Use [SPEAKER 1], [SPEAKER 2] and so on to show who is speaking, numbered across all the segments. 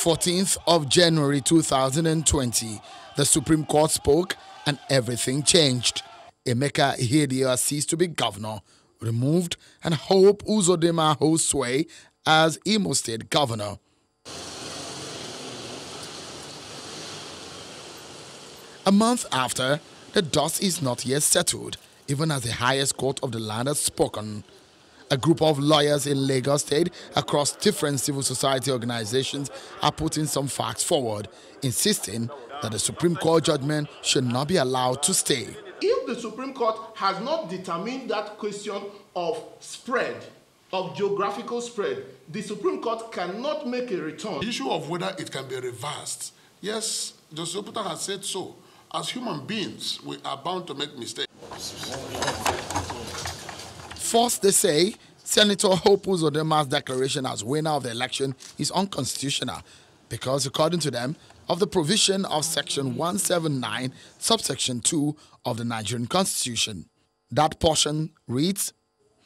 [SPEAKER 1] 14th of January 2020, the Supreme Court spoke and everything changed. Emeka Ihedioha ceased to be governor, removed, and Hope Uzodinma holds sway as Imo State governor. A month after, the dust is not yet settled, even as the highest court of the land has spoken. A group of lawyers in Lagos State across different civil society organizations are putting some facts forward, insisting that the Supreme Court judgment should not be allowed to stay.
[SPEAKER 2] If the Supreme Court has not determined that question of spread, of geographical spread, the Supreme Court cannot make a return.
[SPEAKER 3] The issue of whether it can be reversed, yes, the Supreme Court has said so. As human beings, we are bound to make mistakes.
[SPEAKER 1] First, they say Senator Hope Uzodinma's declaration as winner of the election is unconstitutional because, according to them, of the provision of Section 179, subsection 2 of the Nigerian Constitution. That portion reads,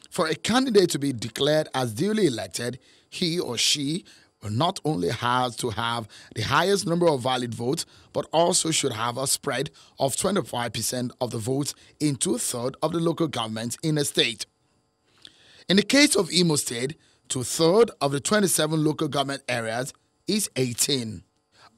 [SPEAKER 1] for a candidate to be declared as duly elected, he or she will not only have to have the highest number of valid votes, but also should have a spread of 25% of the votes in 2/3 of the local governments in a state. In the case of Imo State, 2/3 of the 27 local government areas is 18.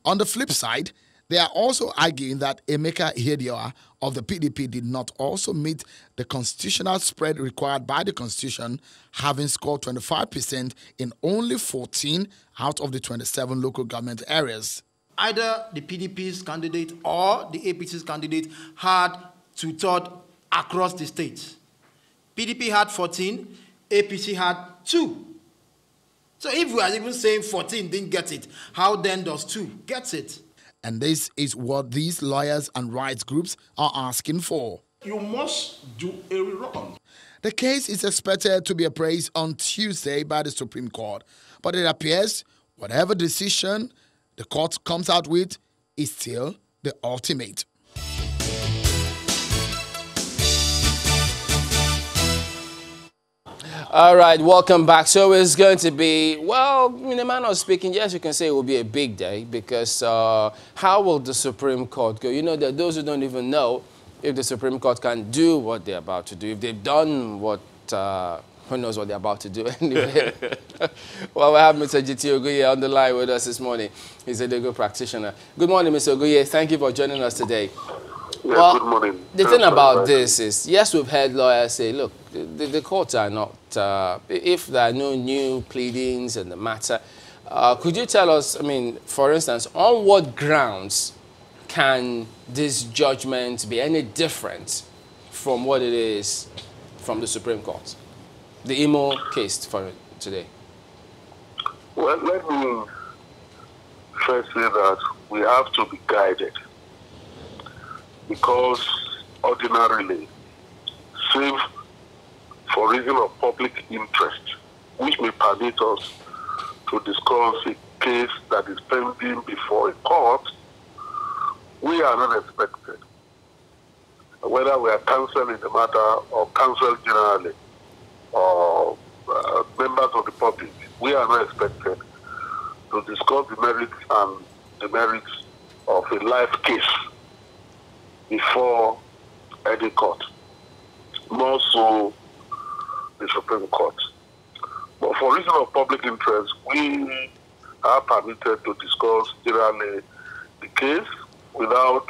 [SPEAKER 1] On the flip side, they are also arguing that Emeka Ihedioha of the PDP did not also meet the constitutional spread required by the Constitution, having scored 25% in only 14 out of the 27 local government areas.
[SPEAKER 4] Either the PDP's candidate or the APC's candidate had 2/3 across the state. PDP had 14, APC had 2. So if we are even saying 14 didn't get it, how then does 2 get it?
[SPEAKER 1] And this is what these lawyers and rights groups are asking for.
[SPEAKER 2] You must do a rerun.
[SPEAKER 1] The case is expected to be appraised on Tuesday by the Supreme Court, but it appears whatever decision the court comes out with is still the ultimate.
[SPEAKER 5] All right, welcome back. So it's going to be, well, in a manner of speaking, yes, you can say it will be a big day because how will the Supreme Court go? You know, there are those who don't even know if the Supreme Court can do what they're about to do, if they've done what, who knows what they're about to do anyway. Well, we have Mr. Jiti Ogunye on the line with us this morning. He's a legal practitioner. Good morning, Mr. Ogunye. Thank you for joining us today.
[SPEAKER 6] Yeah,
[SPEAKER 5] well,
[SPEAKER 6] good morning.
[SPEAKER 5] The thing about this is, yes, we've heard lawyers say, look, the courts are not, if there are no new pleadings in the matter, could you tell us, I mean, for instance, on what grounds can this judgment be any different from what it is from the Supreme Court? The Imo case for today.
[SPEAKER 6] Well, let me first say that we have to be guided. Because ordinarily, save for reason of public interest, which may permit us to discuss a case that is pending before a court, we are not expected, whether we are counsel in the matter or counsel generally or members of the public, we are not expected to discuss the merits of a live case before any court, more so the Supreme Court. But for reason of public interest, we are permitted to discuss generally the case without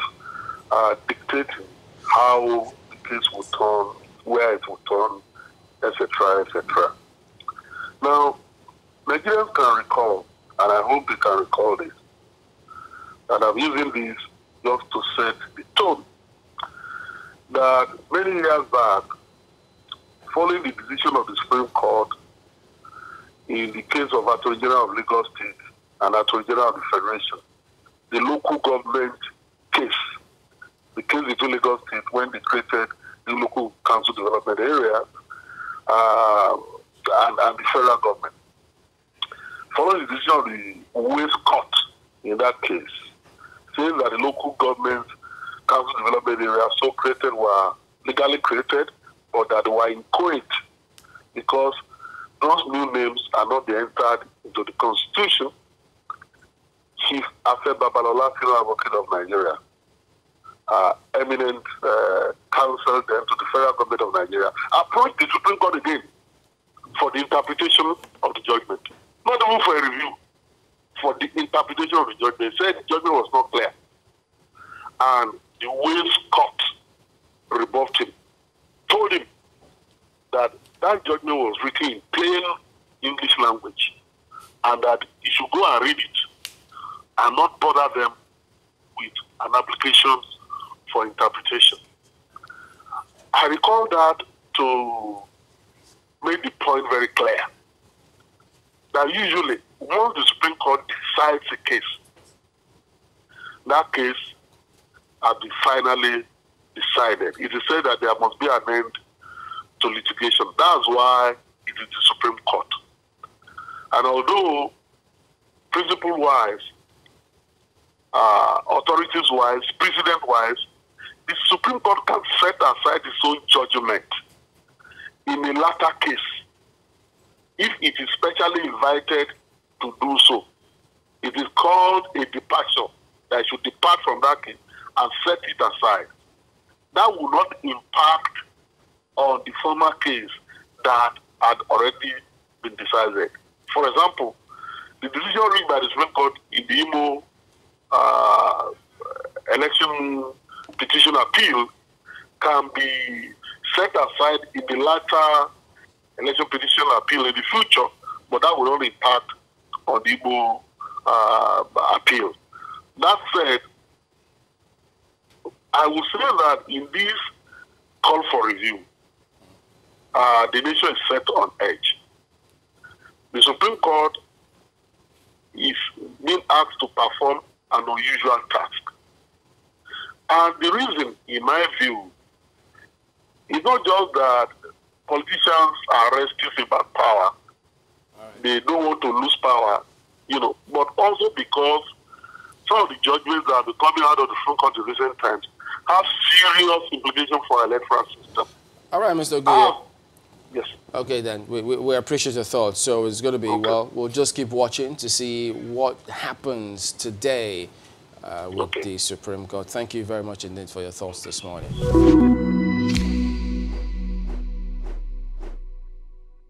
[SPEAKER 6] dictating how the case will turn, where it will turn, etc., etc. Now, Nigerians can recall, and I hope they can recall this, and I'm using this just to set the tone, that many years back, following the decision of the Supreme Court in the case of Attorney General of Lagos State and Attorney General of the Federation, the local government case, the case between Lagos State when they created the local council development area and the federal government. Following the decision of the West Court in that case, saying that the local government council development areas so created were legally created, but that they were inchoate because those new names are not entered into the Constitution. Chief Afe Babalola, Senior Advocate of Nigeria, eminent counsel then to the federal government of Nigeria, approached the Supreme Court again for the interpretation of the judgment. Not even for a review, for the interpretation of the judgment. They said the judgment was not clear. And the Wales court rebuffed him, told him that that judgment was written in plain English language and that he should go and read it and not bother them with an application for interpretation. I recall that to make the point very clear that usually once the Supreme Court decides a case, that case has been finally decided. It is said that there must be an end to litigation. That's why it is the Supreme Court. And although principle-wise, authorities-wise, precedent-wise, the Supreme Court can set aside its own judgment in a latter case if it is specially invited to do so. It is called a departure, that should depart from that case and set it aside. That will not impact on the former case that had already been decided. For example, the decision reached by the Supreme Court in the Imo election petition appeal can be set aside in the latter election petition appeal in the future, but that will not impact on the Imo appeal. That said, I will say that in this call for review, the nation is set on edge. The Supreme Court is being asked to perform an unusual task. And the reason, in my view, is not just that politicians are restless about power. They don't want to lose power, but also because some of the judgments that have been coming out of the Supreme Court in recent times have serious implications for our electoral system.
[SPEAKER 5] All right, Mr. Ogunye.
[SPEAKER 6] Yes.
[SPEAKER 5] Okay, then. We appreciate your thoughts. So it's going to be, well, we'll just keep watching to see what happens today with the Supreme Court. Thank you very much indeed for your thoughts this morning.